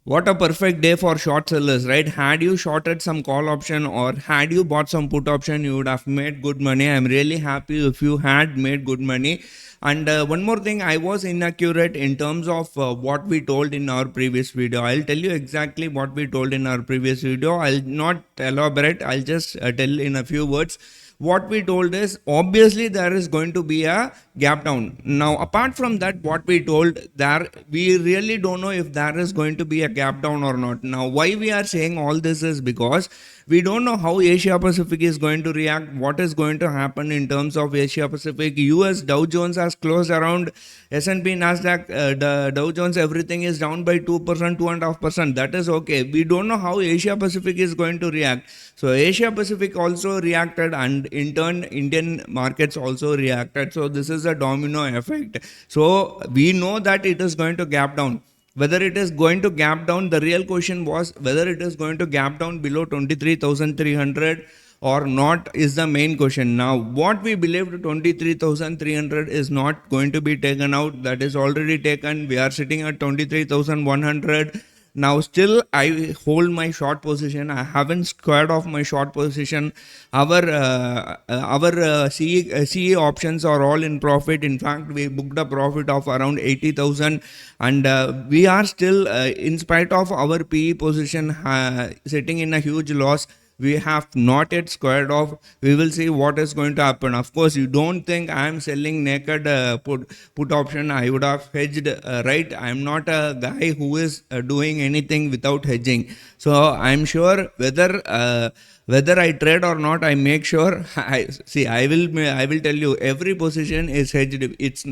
What a perfect day for short sellers, right? Had you shorted some call option or had you bought some put option, you would have made good money. I'm really happy if you had made good money. And one more thing, I was inaccurate in terms of what we told in our previous video. I'll tell you exactly what we told in our previous video. I'll not elaborate, I'll just tell in a few words. What we told is obviously there is going to be a gap down. Now apart from that, what we told, there we really don't know if there is going to be a gap down or not. Now why we are saying all this is because we don't know how Asia Pacific is going to react, what is going to happen in terms of Asia Pacific. US Dow Jones has closed around, S&P Nasdaq, the Dow Jones, everything is down by 2%, 2.5%. That is okay. We don't know how Asia Pacific is going to react. So Asia Pacific also reacted, and in turn Indian markets also reacted. So this is a domino effect. So we know that it is going to gap down. Whether it is going to gap down, the real question was whether it is going to gap down below 23,300 or not is the main question. Now what we believed, 23,300 is not going to be taken out, that is already taken. We are sitting at 23,100. Now still I hold my short position. I haven't squared off my short position. Our CE options are all in profit. In fact, we booked a profit of around 80,000, and we are still in spite of our PE position sitting in a huge loss. We have not yet squared off. We will see what is going to happen. Of course, you don't think I am selling naked put option. I would have hedged, right? I am not a guy who is doing anything without hedging. So I am sure whether I trade or not, I make sure. I will tell you, every position is hedged. It's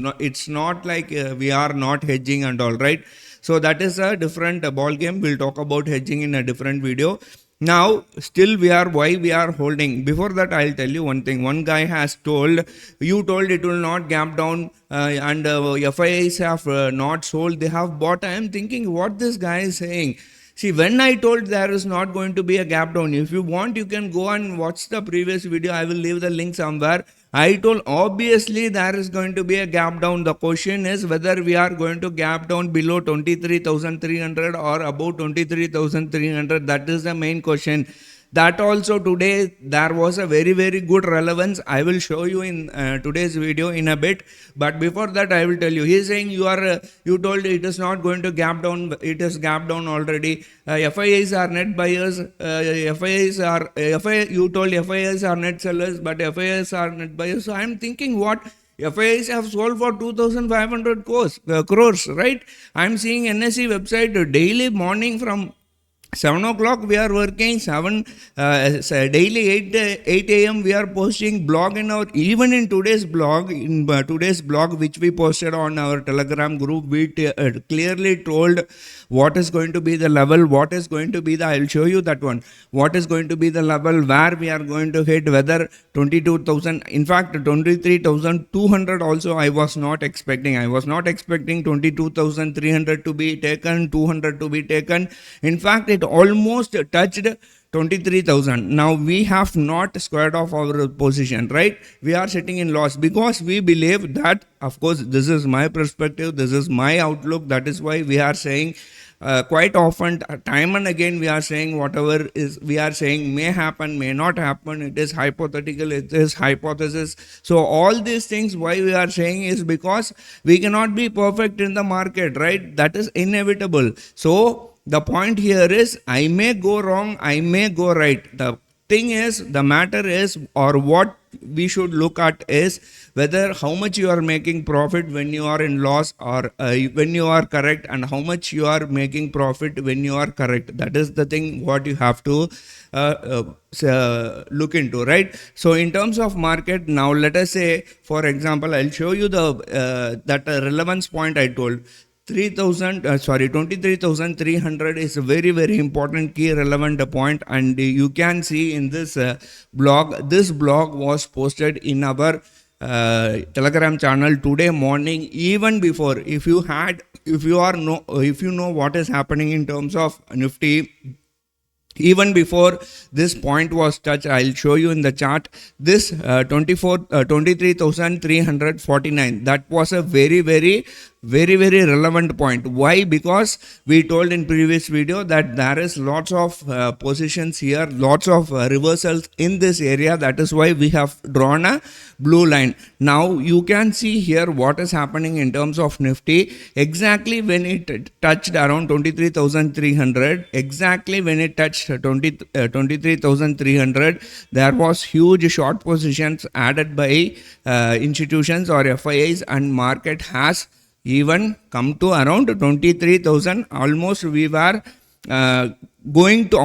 not like we are not hedging and all, right? So that is a different ball game. We'll talk about hedging in a different video. Now still why we are holding. Before that, I'll tell you one thing. One guy has told, you told it will not gap down, and FIIs have not sold, they have bought. I am thinking what this guy is saying. See, when I told there is not going to be a gap down, if you want, you can go and watch the previous video. I will leave the link somewhere. I told obviously there is going to be a gap down. The question is whether we are going to gap down below 23,300 or above 23,300. That is the main question. That also today there was a very good relevance. I will show you in today's video in a bit, but before that I will tell you, he is saying you told it is not going to gap down. It is gap down already. FIIs are net buyers. You told FIIs are net sellers, but FIIs are net buyers. So I am thinking, what? FIIs have sold for 2,500 crores, right? I am seeing NSE website daily morning from 7 o'clock we are working, daily 8 a.m. we are posting blog in our, even in today's blog, which we posted on our Telegram group, we clearly told what is going to be the level, what is going to be the, I'll show you that one, what is going to be the level where we are going to hit, whether 22,000, in fact 23,200 also I was not expecting. I was not expecting 22,300 to be taken, 200 to be taken. In fact, it almost touched 23,000. Now we have not squared off our position, right? We are sitting in loss because we believe that, of course, this is my perspective, this is my outlook. That is why we are saying quite often, time and again, we are saying whatever is, we are saying may happen, may not happen. It is hypothetical, it is hypothesis. So all these things, why we are saying is because we cannot be perfect in the market, right? That is inevitable. So the point here is, I may go wrong, I may go right. The thing is, the matter is, or what we should look at is whether how much you are making profit when you are in loss, or when you are correct, and how much you are making profit when you are correct. That is the thing what you have to look into, right? So in terms of market, now let us say, for example, I'll show you the that relevance point I told. 23,300 is a very important key relevant point, and you can see in this blog. This blog was posted in our Telegram channel today morning, even before. If you know what is happening in terms of Nifty, even before this point was touched, I'll show you in the chart. This 23,349, that was a very very relevant point. Why? Because we told in previous video that there is lots of positions here, lots of reversals in this area. That is why we have drawn a blue line. Now you can see here what is happening in terms of Nifty. Exactly when it touched around 23,300, exactly when it touched 23,300, there was huge short positions added by institutions or FIIs, and market has even come to around 23,000. Almost we were going to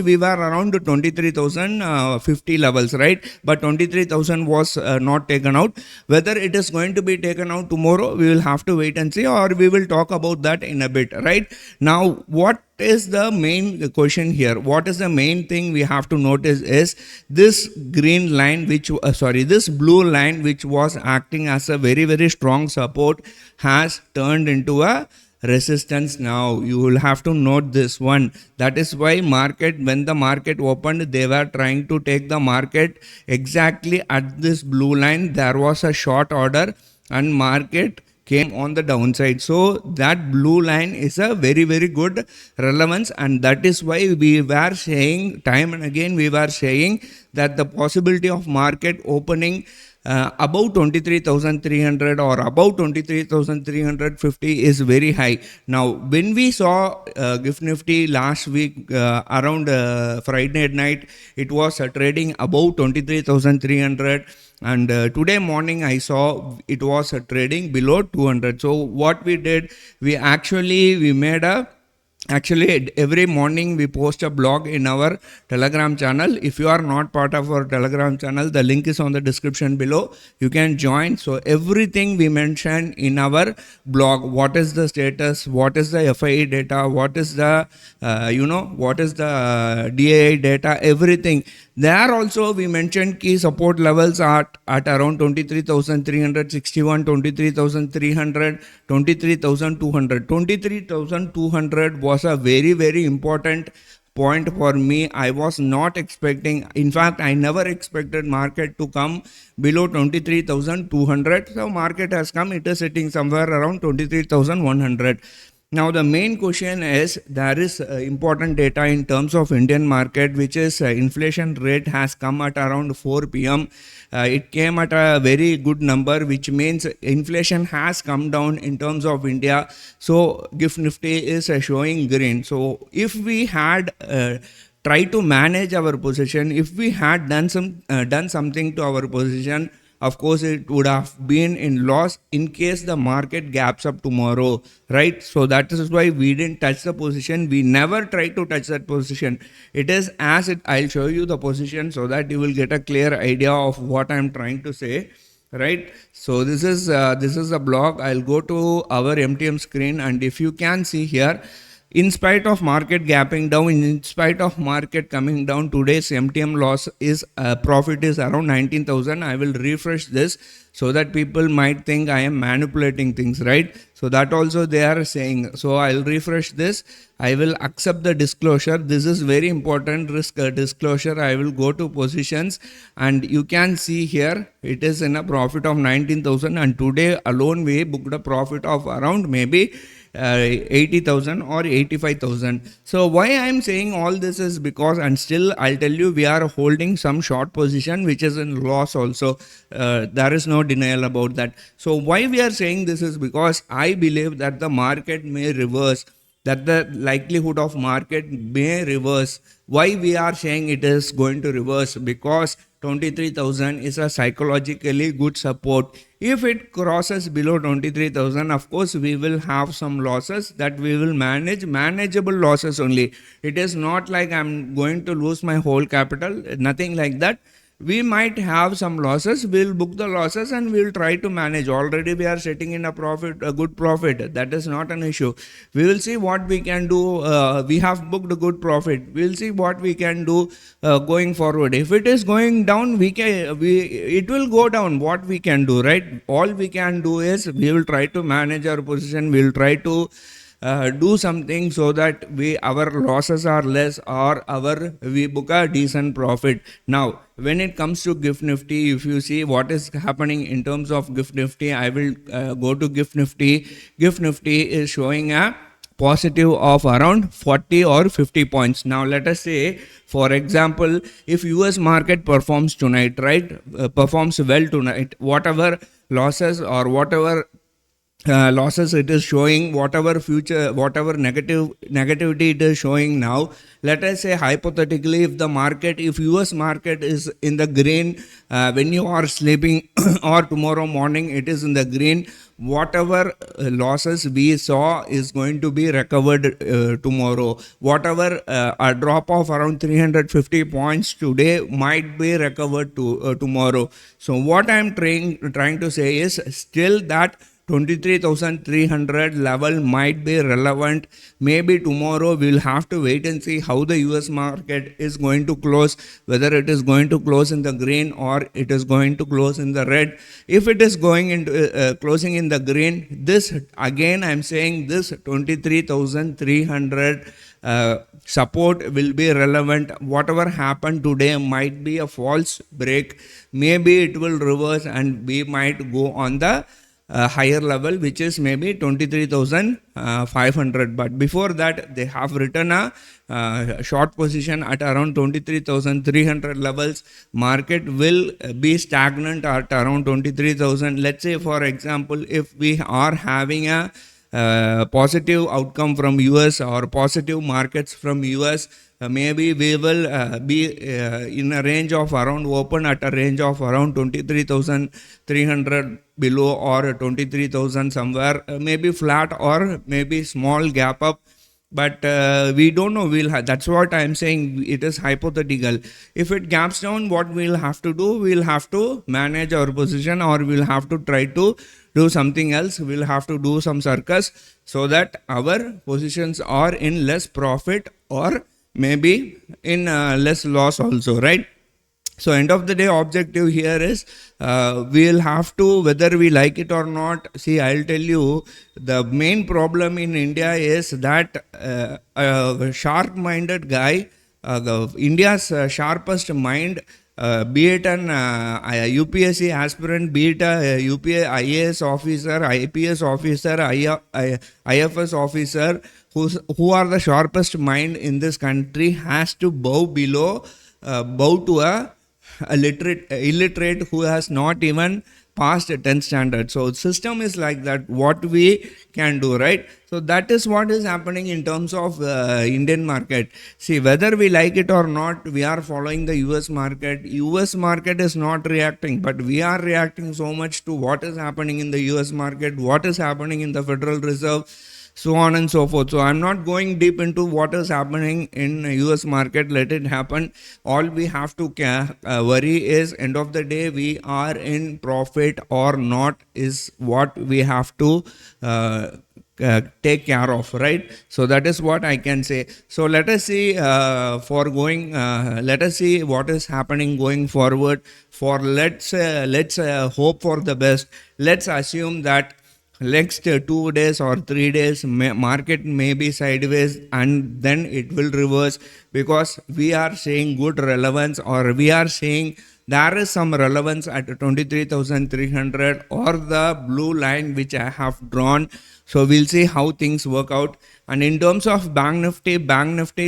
we were around 23,050 levels, right? But 23,000 was not taken out. Whether it is going to be taken out tomorrow, we will have to wait and see, or we will talk about that in a bit, right? Now, what is the main question here? What is the main thing we have to notice is this green line, this blue line, which was acting as a very strong support, has turned into a resistance. Now you will have to note this one. That is why when the market opened, they were trying to take the market exactly at this blue line. There was a short order and market came on the downside. So that blue line is a very good relevance, and that is why we were saying time and again, we were saying that the possibility of market opening above 23,300 or above 23,350 is very high. Now, when we saw GIFT Nifty last week around Friday night, it was trading above 23,300. And today morning I saw it was trading below 200. So what we did, we made a Actually, every morning we post a blog in our Telegram channel. If you are not part of our Telegram channel, the link is on the description below. You can join. So everything we mention in our blog, what is the status, what is the FIE data, what is the, what is the DAI data, everything. There also we mentioned key support levels at around 23,361, 23,300, 23,200. 23,200 was a very important point for me. I was not expecting, in fact, I never expected market to come below 23,200. So market has come, it is sitting somewhere around 23,100. Now the main question is, there is important data in terms of Indian market, which is inflation rate has come at around 4 p.m. It came at a very good number, which means inflation has come down in terms of India. So GIFT Nifty is showing green. So if we had tried to manage our position, if we had done something to our position, of course it would have been in loss in case the market gaps up tomorrow, right? So that is why we didn't touch the position. We never try to touch that position. It is as it, I'll show you the position so that you will get a clear idea of what I'm trying to say, right? So this is a blog. I'll go to our MTM screen, and if you can see here, in spite of market gapping down, in spite of market coming down, today's MTM loss is profit is around 19,000. I will refresh this so that people might think I am manipulating things, right? So that also they are saying. So I'll refresh this. I will accept the disclosure. This is very important, risk disclosure. I will go to positions, and you can see here it is in a profit of 19,000, and today alone we booked a profit of around maybe 80,000 or 85,000. So why I am saying all this is because, and still I'll tell you, we are holding some short position which is in loss also. There is no denial about that. So why we are saying this is because I believe that the market may reverse, that the likelihood of market may reverse. Why we are saying it is going to reverse? Because 23,000 is a psychologically good support. If it crosses below 23,000, of course we will have some losses that we will manage, manageable losses only. It is not like I'm going to lose my whole capital, nothing like that. We might have some losses, we'll book the losses and we'll try to manage. Already we are sitting in a good profit. That is not an issue. We will see what we can do. We have booked a good profit. We'll see what we can do going forward. If it is going down, it will go down. What we can do, right? All we can do is we will try to manage our position. We'll try to do something so that our losses are less, or we book a decent profit. Now when it comes to Gift Nifty, if you see what is happening in terms of Gift Nifty, I will go to Gift Nifty. Gift Nifty is showing a positive of around 40 or 50 points. Now let us say, for example, if US market performs tonight, right, performs well tonight, whatever losses or whatever losses it is showing, whatever negativity it is showing now, let us say hypothetically, if US market is in the green when you are sleeping or tomorrow morning it is in the green, whatever losses we saw is going to be recovered tomorrow. Whatever a drop of around 350 points today might be recovered tomorrow. So what I am trying to say is, still that 23,300 level might be relevant. Maybe tomorrow we'll have to wait and see how the US market is going to close, whether it is going to close in the green or it is going to close in the red. If it is going into closing in the green, this again I'm saying this 23,300 support will be relevant. Whatever happened today might be a false break. Maybe it will reverse and we might go on the higher level, which is maybe 23,500. But before that, they have written a short position at around 23,300 levels. Market will be stagnant at around 23,000. Let's say, for example, if we are having a positive outcome from US or positive markets from US, maybe we will be in a range of around open at a range of around 23,300 below or 23,000 somewhere, maybe flat or maybe small gap up. But we don't know. That's what I'm saying. It is hypothetical. If it gaps down, what we'll have to do? We'll have to manage our position, or we'll have to try to do something else. We'll have to do some circus so that our positions are in less profit or maybe in less loss also, right? So end of the day, objective here is we'll have to, whether we like it or not. See, I'll tell you, the main problem in India is that a sharp-minded guy, India's sharpest mind, be it an UPSC aspirant, be it a IAS officer, IPS officer, IFS officer, who are the sharpest mind in this country, has to bow to a illiterate who has not even passed 10th standard. So system is like that, what we can do, right? So that is what is happening in terms of Indian market. See, whether we like it or not, we are following the US market. US market is not reacting, but we are reacting so much to what is happening in the US market, what is happening in the Federal Reserve, so on and so forth. So I'm not going deep into what is happening in US market. Let it happen. All we have to worry is, end of the day, we are in profit or not is what we have to take care of, right? So that is what I can say. So let us see let us see what is happening going forward. Let's hope for the best. Let's assume that next 2 days or 3 days market may be sideways and then it will reverse, because we are seeing good relevance, or we are seeing there is some relevance at 23,300 or the blue line which I have drawn. So we'll see how things work out. And in terms of Bank Nifty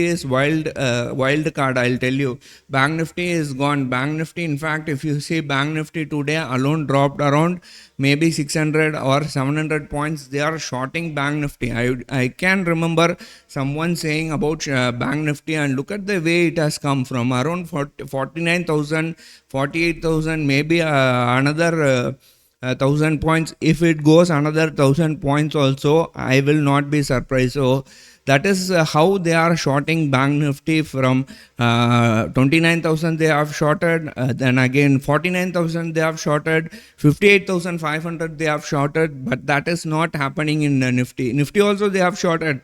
is wild card, I'll tell you. Bank Nifty is gone. Bank Nifty, in fact, if you see Bank Nifty today alone dropped around maybe 600 or 700 points. They are shorting Bank Nifty. I can remember someone saying about Bank Nifty, and look at the way it has come from around 49,000, 48,000, maybe another 1,000 points. If it goes another 1,000 points also, I will not be surprised. So that is how they are shorting Bank Nifty from 29,000 they have shorted, then again 49,000 they have shorted, 58,500 they have shorted, but that is not happening in Nifty. Nifty also they have shorted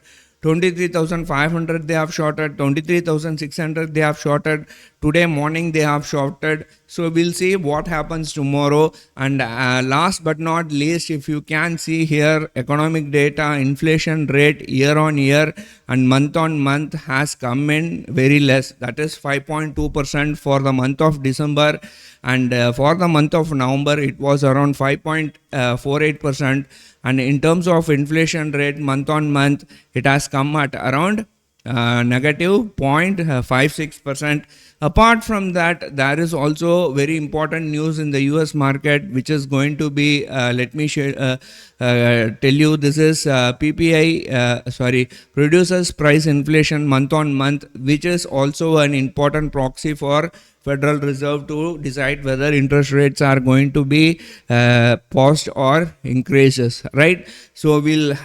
23,500 they have shorted, 23,600 they have shorted, today morning they have shorted. So we'll see what happens tomorrow. And last but not least, if you can see here, economic data, inflation rate year on year and month on month has come in very less, that is 5.2% for the month of December, and for the month of November it was around 5.48%, and in terms of inflation rate month on month it has come at around negative 0.56%. Apart from that, there is also very important news in the US market, which is going to be, let me tell you, this is PPI, producers price inflation month on month, which is also an important proxy for Federal Reserve to decide whether interest rates are going to be paused or increases, right? So we'll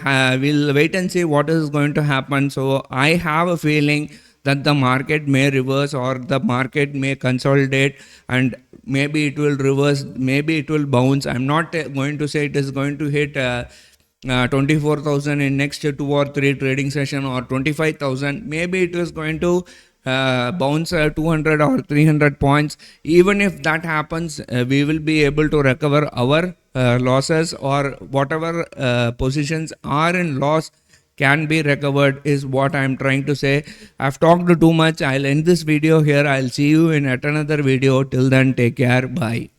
wait and see what is going to happen. So I have a feeling that the market may reverse or the market may consolidate, and maybe it will reverse, maybe it will bounce. I'm not going to say it is going to hit 24,000 in next 2 or 3 trading session or 25,000. Maybe it is going to bounce 200 or 300 points. Even if that happens, we will be able to recover our losses, or whatever positions are in loss can be recovered, is what I'm trying to say. I've talked too much. I'll end this video here. I'll see you in yet another video. Till then, take care. Bye.